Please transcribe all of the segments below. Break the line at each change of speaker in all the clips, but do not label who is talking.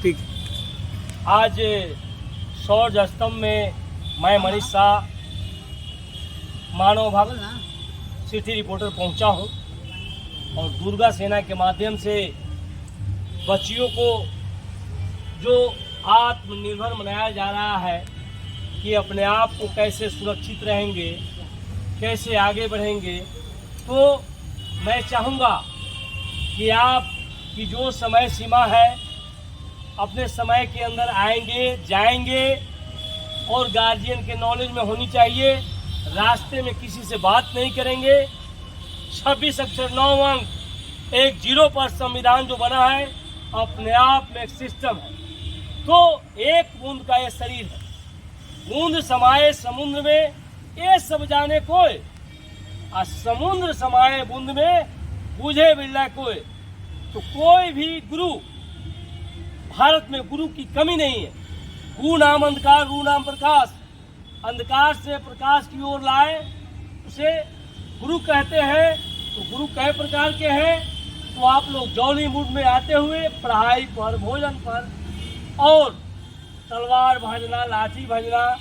ठीक।
आज सौर स्तंभ में मैं मनीष शाह मानव भक्त सिटी रिपोर्टर पहुंचा हूं और दुर्गा सेना के माध्यम से बच्चियों को जो आत्मनिर्भर बनाया जा रहा है कि अपने आप को कैसे सुरक्षित रहेंगे, कैसे आगे बढ़ेंगे, तो मैं चाहूँगा कि आप की जो समय सीमा है अपने समय के अंदर आएंगे जाएंगे और गार्जियन के नॉलेज में होनी चाहिए। रास्ते में किसी से बात नहीं करेंगे। 26 अक्षर 9 अंक एक 0 पर संविधान जो बना है अपने आप में एक सिस्टम है। तो एक बूंद का ये शरीर है, बूंद समाये समुद्र में ये सब जाने कोई, और समुद्र समाये बूंद में बूझे बिरला कोई। तो कोई भी गुरु, भारत में गुरु की कमी नहीं है। गु नाम अंधकार, रू नाम प्रकाश, अंधकार से प्रकाश की ओर लाए उसे गुरु कहते हैं। तो गुरु कई प्रकार के हैं। तो आप लोग जौली मूड में आते हुए पढ़ाई पर, भोजन पर और तलवार भाजना, लाठी भाजना,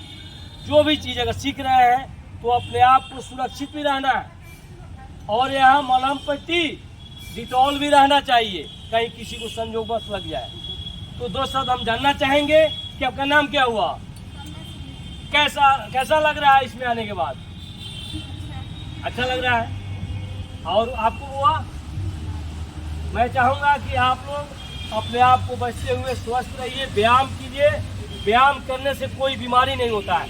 जो भी चीज़ अगर सीख रहे हैं तो अपने आप को सुरक्षित भी रहना है। और यहाँ मलहम पट्टी, डिटॉल भी रहना चाहिए, कहीं किसी को संयोगवश लग जाए। तो दोस्तों हम जानना चाहेंगे कि आपका नाम क्या हुआ, कैसा लग रहा है इसमें आने के बाद? अच्छा लग रहा है। और आपको हुआ? मैं चाहूँगा कि आप लोग अपने आप को बचते हुए स्वस्थ रहिए, व्यायाम कीजिए। व्यायाम करने से कोई बीमारी नहीं होता है,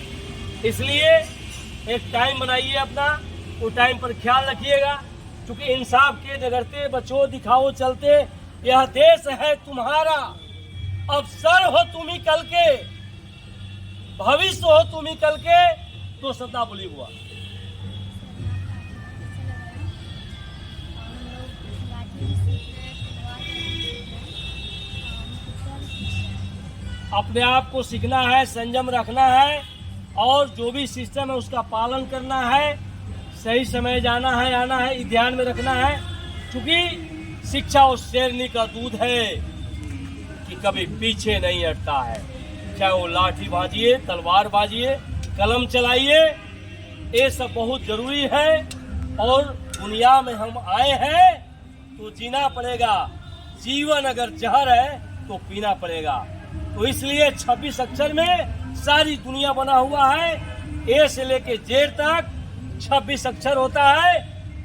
इसलिए एक टाइम बनाइए अपना, वो टाइम पर ख्याल रखिएगा। क्योंकि इंसाफ के डगरते बचो दिखाओ चलते, यह देश है तुम्हारा, अवसर हो तुम ही कल के, भविष्य हो तुम ही कल के। तो सदा बोली हुआ अपने आप को सीखना है, संयम रखना है और जो भी सिस्टम है उसका पालन करना है। सही समय जाना है, आना है, ध्यान में रखना है। क्योंकि शिक्षा उस शेरनी का दूध है कि कभी पीछे नहीं हटता है। चाहे वो लाठी बाजिए, तलवार बाजिए, कलम चलाइए, ये सब बहुत जरूरी है। और दुनिया में हम आए हैं तो जीना पड़ेगा। जीवन अगर जहर है तो पीना पड़ेगा। तो इसलिए 26 अक्षर में सारी दुनिया बना हुआ है। ए से लेके जेड तक 26 अक्षर होता है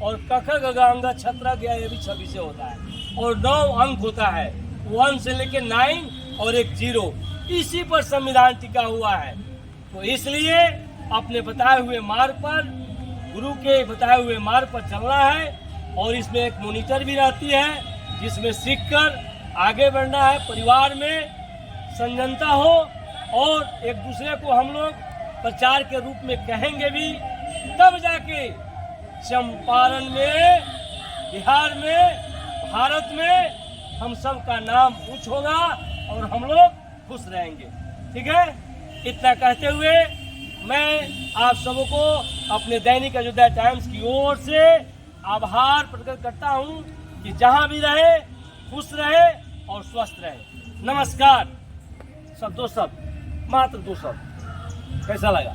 और कख ग अंग छत्र गया ये भी 26 से होता है। और 9 अंक होता है, 1 से लेके 9 और एक 0। इसी पर संविधान टिका हुआ है। तो इसलिए अपने बताए हुए मार्ग पर, गुरु के बताए हुए मार्ग पर चलना है। और इसमें एक मॉनिटर भी रहती है जिसमें सीखकर आगे बढ़ना है। परिवार में संजनता हो और एक दूसरे को हम लोग प्रचार के रूप में कहेंगे भी, तब जाके चंपारण में, बिहार में, भारत में हम सब का नाम ऊंच होगा और हम लोग खुश रहेंगे। ठीक है। इतना कहते हुए मैं आप सबको अपने दैनिक अयोध्या टाइम्स की ओर से आभार प्रकट करता हूं कि जहां भी रहे खुश रहे और स्वस्थ रहे। नमस्कार। सब 2 शब्द, मात्र 2 शब्द। कैसा लगा?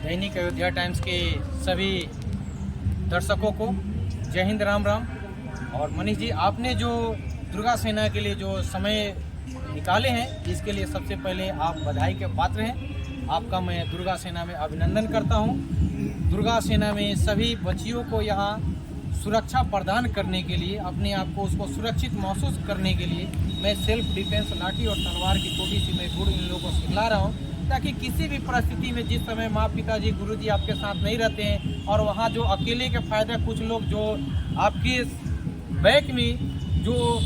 दैनिक अयोध्या टाइम्स के सभी दर्शकों को जय हिंद, राम राम। और मनीष जी, आपने जो दुर्गा सेना के लिए जो समय निकाले हैं, इसके लिए सबसे पहले आप बधाई के पात्र हैं। आपका मैं दुर्गा सेना में अभिनंदन करता हूं। दुर्गा सेना में सभी बच्चियों को यहाँ सुरक्षा प्रदान करने के लिए, अपने आप को उसको सुरक्षित महसूस करने के लिए मैं सेल्फ डिफेंस लाठी और तलवार की छोटी सी मैं गुण इन लोगों को सिखला रहा हूँ, ताकि किसी भी परिस्थिति में, जिस समय माँ पिताजी गुरुजी आपके साथ नहीं रहते हैं और वहाँ जो अकेले के फायदा कुछ लोग जो आपके बैक में जो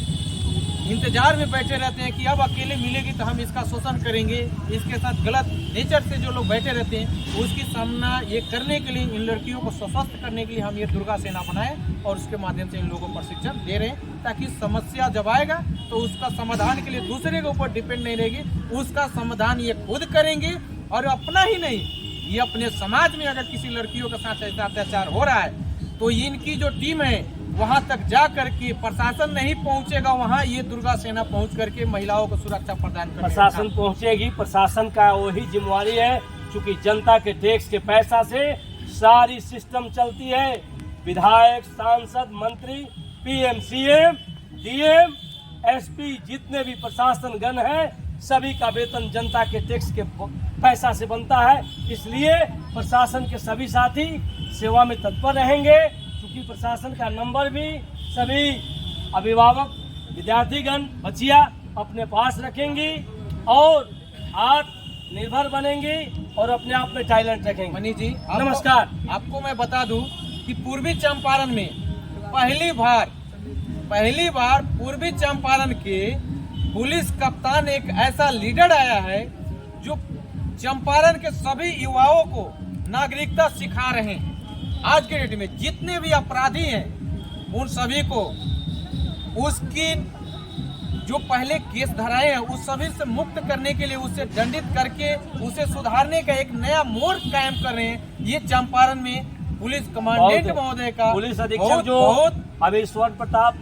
इंतजार में बैठे रहते हैं कि अब अकेले मिलेगी तो हम इसका शोषण करेंगे, इसके साथ गलत नेचर से जो लोग बैठे रहते हैं, उसकी सामना ये करने के लिए, इन लड़कियों को सशक्त करने के लिए हम ये दुर्गा सेना बनाए और उसके माध्यम से इन लोगों को प्रशिक्षण दे रहे हैं, ताकि समस्या जब आएगा तो उसका समाधान के लिए दूसरे के ऊपर डिपेंड नहीं रहेगी, उसका समाधान ये खुद करेंगे। और अपना ही नहीं, ये अपने समाज में अगर किसी लड़कियों के साथ ऐसा अत्याचार हो रहा है तो इनकी जो टीम है वहां तक जा करके प्रशासन नहीं पहुंचेगा, वहां ये दुर्गा सेना पहुंच करके महिलाओं को सुरक्षा प्रदान करेगी।
प्रशासन पहुंचेगी, प्रशासन का वही जिम्मेवारी है, क्योंकि जनता के टैक्स के पैसा से सारी सिस्टम चलती है। विधायक, सांसद, मंत्री, पीएम, सीएम, डीएम, एसपी, जितने भी प्रशासन गण है, सभी का वेतन जनता के टैक्स के पैसा से बनता है। इसलिए प्रशासन के सभी साथी सेवा में तत्पर रहेंगे, क्योंकि प्रशासन का नंबर भी सभी अभिभावक, विद्यार्थीगण, बच्चियां अपने पास रखेंगी और आत्मनिर्भर बनेंगी और अपने आप में टैलेंट रखेंगे।
मनीष जी
नमस्कार।
आपको मैं बता दूं कि पूर्वी चंपारण में पहली बार पूर्वी चंपारण के पुलिस कप्तान एक ऐसा लीडर आया है जो चंपारण के सभी युवाओं को नागरिकता सिखा रहे हैं। आज के डेट में जितने भी अपराधी हैं उन सभी को उसकी जो पहले केस धराए हैं उस सभी से मुक्त करने के लिए, उसे दंडित करके उसे सुधारने का एक नया मोड़ कायम कर रहे हैं। ये चंपारण में पुलिस कमांडेंट महोदय का,
पुलिस अधीक्षक जो अभी स्वर्ण प्रताप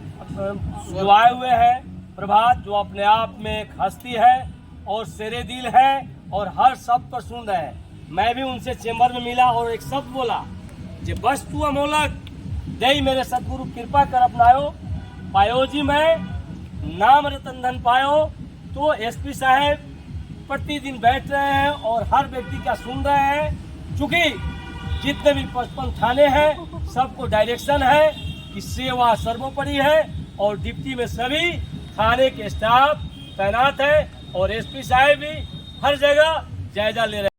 जो आए हुए हैं, प्रभात, जो अपने आप में एक हस्ती है और शेरे दिल है और हर शब्द पर सुन रहे हैं। मैं भी उनसे चेंबर में मिला और एक शब्द बोला, जे बस तू अमोलक दई मेरे सतगुरु कृपा कर अपनायो पायो जी, मैं नाम रतन धन पायो। तो एसपी साहब प्रतिदिन बैठ रहे हैं और हर व्यक्ति का सुन रहे हैं, चूंकि जितने भी 55 थाने हैं सबको डायरेक्शन है कि सेवा सर्वोपरि है और डिप्टी में सभी थाने के स्टाफ तैनात है और एसपी साहब भी हर जगह जायजा ले रहे हैं।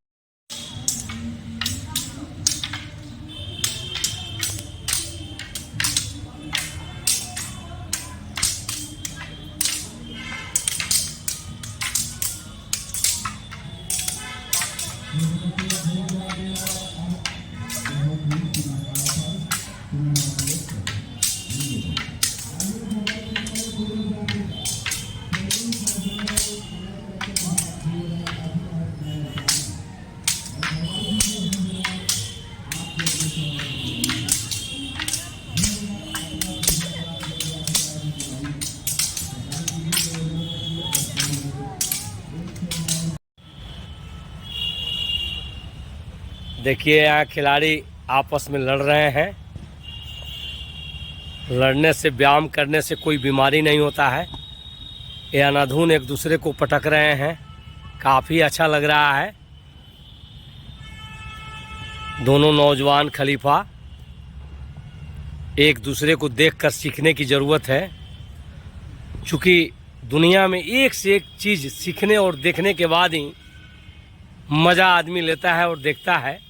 देखिए, यहाँ खिलाड़ी आपस में लड़ रहे हैं। लड़ने से, व्यायाम करने से कोई बीमारी नहीं होता है। ये अनाधुन एक दूसरे को पटक रहे हैं, काफ़ी अच्छा लग रहा है। दोनों नौजवान खलीफा एक दूसरे को देखकर सीखने की ज़रूरत है, क्योंकि दुनिया में एक से एक चीज़ सीखने और देखने के बाद ही मज़ा आदमी लेता है और देखता है।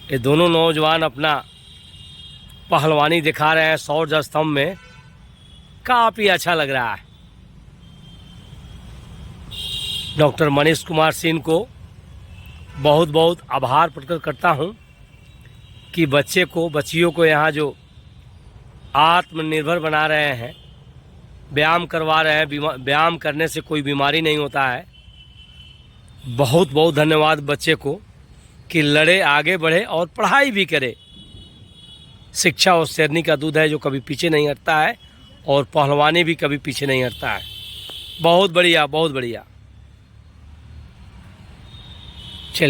ये दोनों नौजवान अपना पहलवानी दिखा रहे हैं सौर स्तंभ में, काफ़ी अच्छा लग रहा है। डॉक्टर मनीष कुमार सिंह को बहुत बहुत आभार प्रकट करता हूं कि बच्चियों को यहाँ जो आत्मनिर्भर बना रहे हैं, व्यायाम करवा रहे हैं। व्यायाम करने से कोई बीमारी नहीं होता है। बहुत बहुत धन्यवाद बच्चे को कि लड़े, आगे बढ़े और पढ़ाई भी करे। शिक्षा उस शेरनी का दूध है जो कभी पीछे नहीं हटता है और पहलवानी भी कभी पीछे नहीं हटता है। बहुत बढ़िया, बहुत बढ़िया।